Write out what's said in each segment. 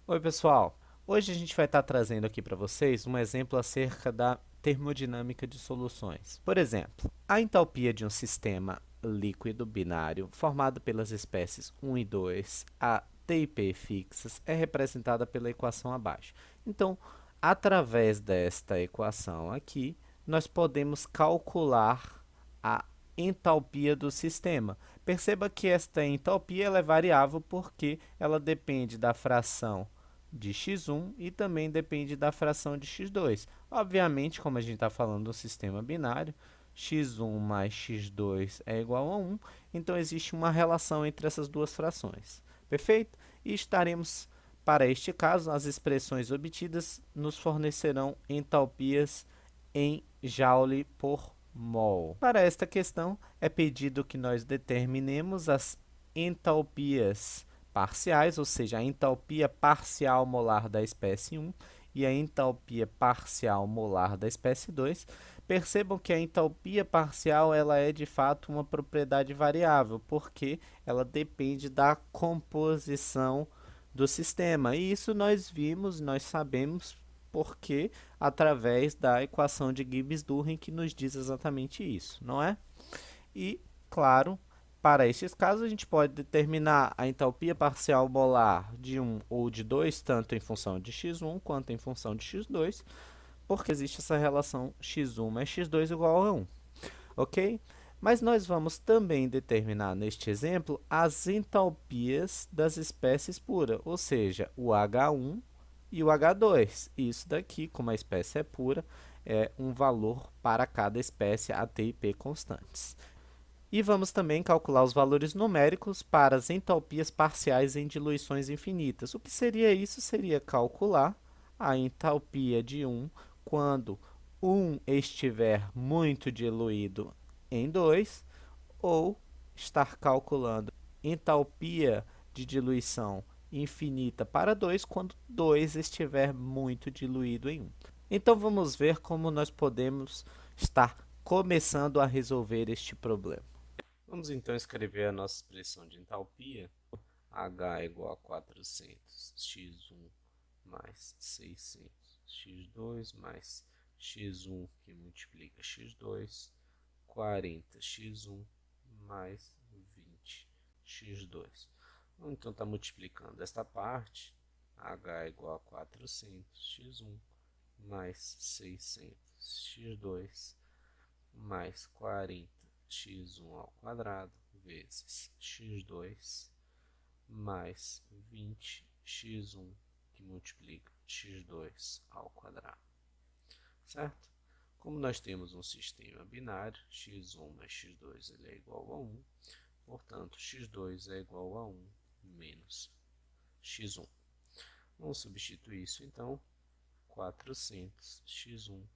Oi, pessoal! Hoje a gente vai estar trazendo aqui para vocês um exemplo acerca da termodinâmica de soluções. Por exemplo, a entalpia de um sistema líquido binário formado pelas espécies 1 e 2, a T e P fixas, é representada pela equação abaixo. Então, através desta equação aqui, nós podemos calcular a entalpia do sistema. Perceba que esta entalpia ela é variável porque ela depende da fração de x1 e também depende da fração de x2. Obviamente, como a gente está falando de um sistema binário, x1 mais x2 é igual a 1, então existe uma relação entre essas duas frações. Perfeito? E estaremos, para este caso, as expressões obtidas nos fornecerão entalpias em Joule por mol. Para esta questão, é pedido que nós determinemos as entalpias parciais, ou seja, a entalpia parcial molar da espécie 1 e a entalpia parcial molar da espécie 2. Percebam que a entalpia parcial ela é de fato uma propriedade variável, porque ela depende da composição do sistema. E isso nós vimos, nós sabemos porque através da equação de Gibbs-Durham que nos diz exatamente isso, não é? E, claro, para estes casos, a gente pode determinar a entalpia parcial molar de 1 ou de 2, tanto em função de x1 quanto em função de x2, porque existe essa relação x1 mais x2 igual a 1, ok? Mas nós vamos também determinar, neste exemplo, as entalpias das espécies puras, ou seja, o H1 e o H2. Isso daqui, como a espécie é pura, é um valor para cada espécie A, T e P constantes. E vamos também calcular os valores numéricos para as entalpias parciais em diluições infinitas. O que seria isso? Seria calcular a entalpia de 1 quando 1 estiver muito diluído em 2, ou estar calculando entalpia de diluição infinita para 2 quando 2 estiver muito diluído em 1. Então vamos ver como nós podemos estar começando a resolver este problema. Vamos então escrever a nossa expressão de entalpia. H é igual a 400 x1 mais 600 x2 mais x1 que multiplica x2, 40 x1 mais 20 x2. Então está multiplicando esta parte. H é igual a 400 x1 mais 600 x2 mais 40 x1 ao quadrado vezes x2 mais 20 x1 que multiplica x2 ao quadrado, certo? Como nós temos um sistema binário, x1 mais x2 ele é igual a 1, portanto x2 é igual a 1 menos x1. Vamos substituir isso então, 400 x1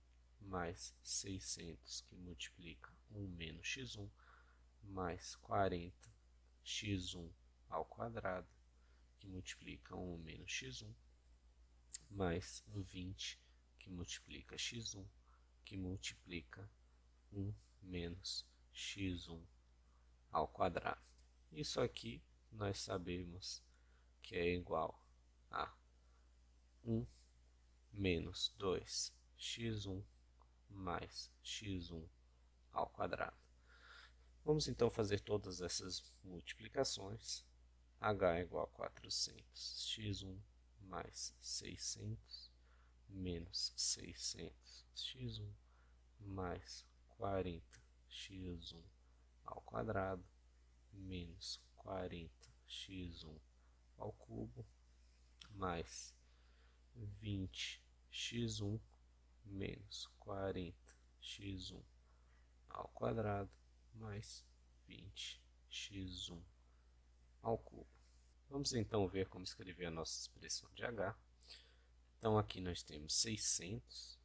mais 600 que multiplica 1 menos x1 mais 40 x1 ao quadrado que multiplica 1 menos x1 mais 20 que multiplica x1 que multiplica 1 menos x1 ao quadrado. Isso aqui nós sabemos que é igual a 1 menos 2x1 mais x1 ao quadrado. Vamos então fazer todas essas multiplicações. H é igual a 400 x1 mais 600 menos 600 x1 mais 40 x1 ao quadrado menos 40 x1 ao cubo mais 20 x1 menos 40 x1 ao quadrado mais 20 x1 ao cubo. Vamos então ver como escrever a nossa expressão de H. Então aqui nós temos 600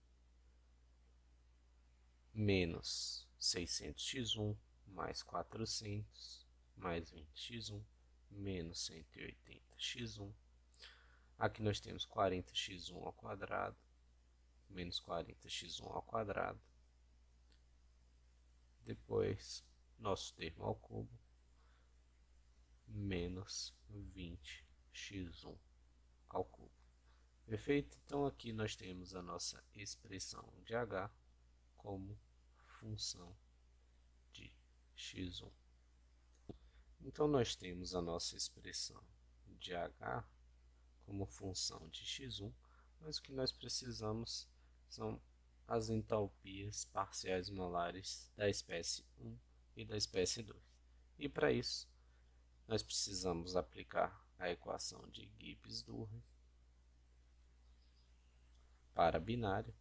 menos 600x1 mais 400 mais 20x1 menos 180x1. Aqui nós temos 40x1 ao quadrado menos 40x1 ao quadrado. Depois, nosso termo ao cubo menos 20x1 ao cubo. Perfeito? Então aqui nós temos a nossa expressão de h como função de x1. Então nós temos a nossa expressão de h como função de x1, mas o que nós precisamos são as entalpias parciais molares da espécie 1 e da espécie 2. E para isso, nós precisamos aplicar a equação de Gibbs-Durham para binário,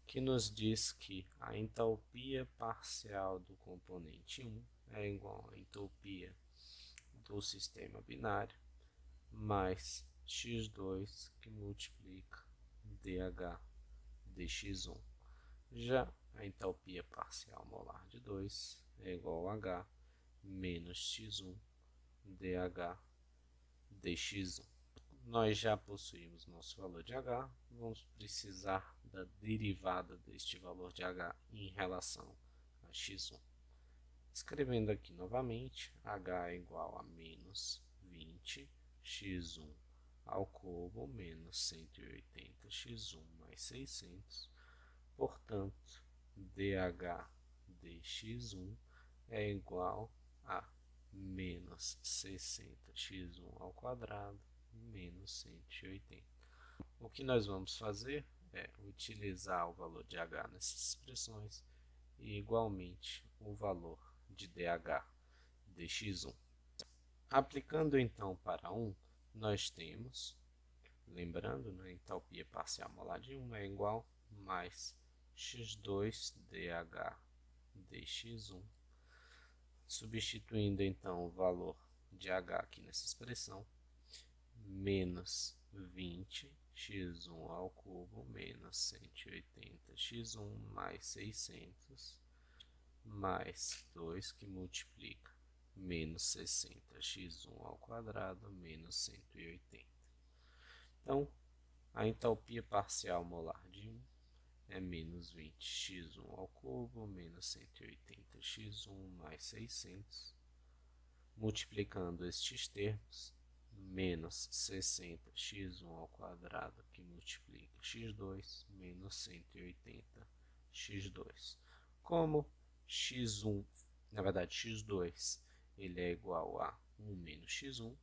que nos diz que a entalpia parcial do componente 1 é igual à entalpia do sistema binário mais x2 que multiplica dH dx1. Já a entalpia parcial molar de 2 é igual a H menos x1 dH dx1. Nós já possuímos nosso valor de H, vamos precisar da derivada deste valor de H em relação a x1. Escrevendo aqui novamente, H é igual a menos 20 x1 ao cubo menos 180 x1 mais 600. Portanto, dH dx1 é igual a menos 60 x1 ao quadrado menos 180. O que nós vamos fazer é utilizar o valor de h nessas expressões e igualmente o valor de dH dx1. Aplicando então para 1, nós temos, lembrando, a entalpia parcial molar de 1 é igual mais x2 dH dx1. Substituindo então o valor de h aqui nessa expressão, menos 20 x1 ao cubo menos 180 x1 mais 600 mais 2 que multiplica menos 60 x1 ao quadrado menos 180. Então, a entalpia parcial molar de 1 é menos 20 x1 ao cubo menos 180 x1 mais 600. Multiplicando estes termos, menos 60 x1 ao quadrado que multiplica x2 menos 180 x2. Como x1, na verdade x2, ele é igual a 1 menos x1,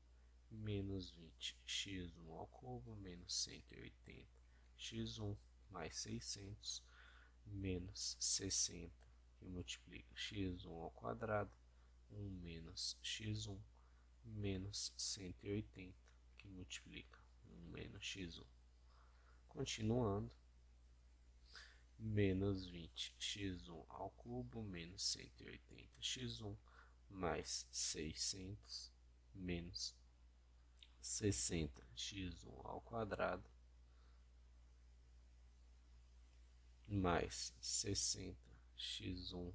menos 20 x1 ao cubo menos 180 x1 mais 600 menos 60 que multiplica x1 ao quadrado 1 menos x1 menos 180 que multiplica 1 menos x1. Continuando, menos 20 x1 ao cubo menos 180 x1 mais 600 menos 60 x1 ao quadrado mais 60 x1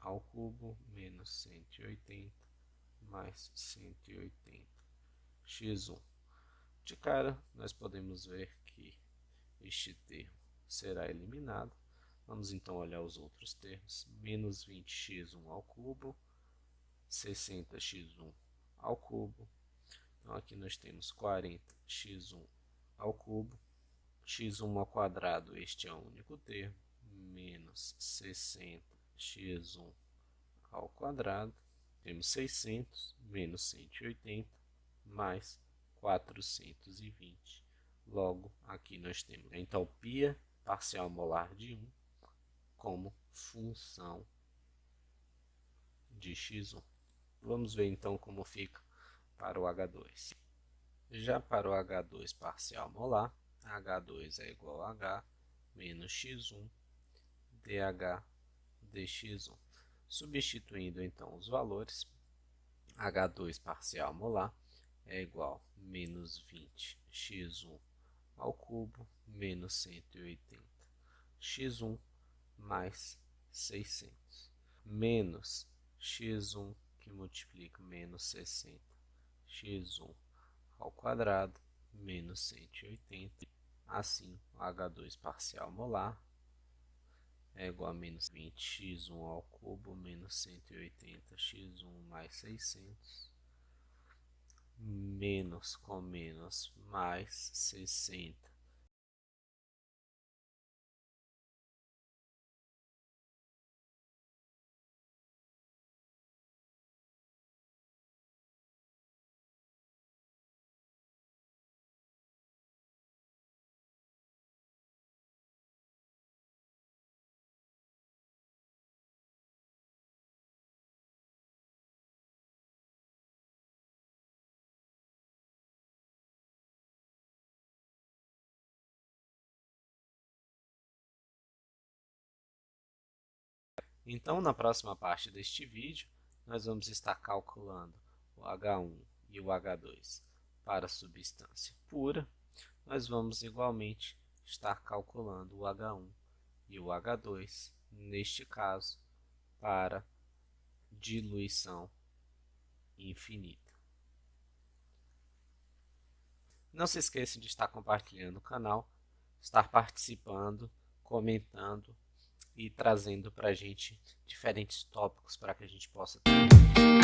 ao cubo menos 180 mais 180 x1. De cara, nós podemos ver que este termo será eliminado. Vamos então olhar os outros termos. Menos 20x1 ao cubo, 60x1 ao cubo. Então aqui nós temos 40x1 ao cubo. x1 ao quadrado, este é o único termo, menos 60x1 ao quadrado. Temos 600 menos 180 mais 420. Logo, aqui nós temos a entalpia parcial molar de 1 como função de x1. Vamos ver então como fica para o H2. Já para o H2 parcial molar, H2 é igual a H menos x1 dH dx1. Substituindo então os valores, H2 parcial molar é igual a menos 20 x1 ao cubo menos 180 x1 mais 600 menos x1 que multiplica menos 60 x1 ao quadrado menos 180. Assim, o H2 parcial molar é igual a menos 20 x1 ao cubo menos 180 x1 mais 600 menos com menos, mais 60. Então, na próxima parte deste vídeo, nós vamos estar calculando o H1 e o H2 para a substância pura. Nós vamos igualmente estar calculando o H1 e o H2, neste caso, para diluição infinita. Não se esqueça de estar compartilhando o canal, estar participando, comentando e trazendo para a gente diferentes tópicos para que a gente possa ter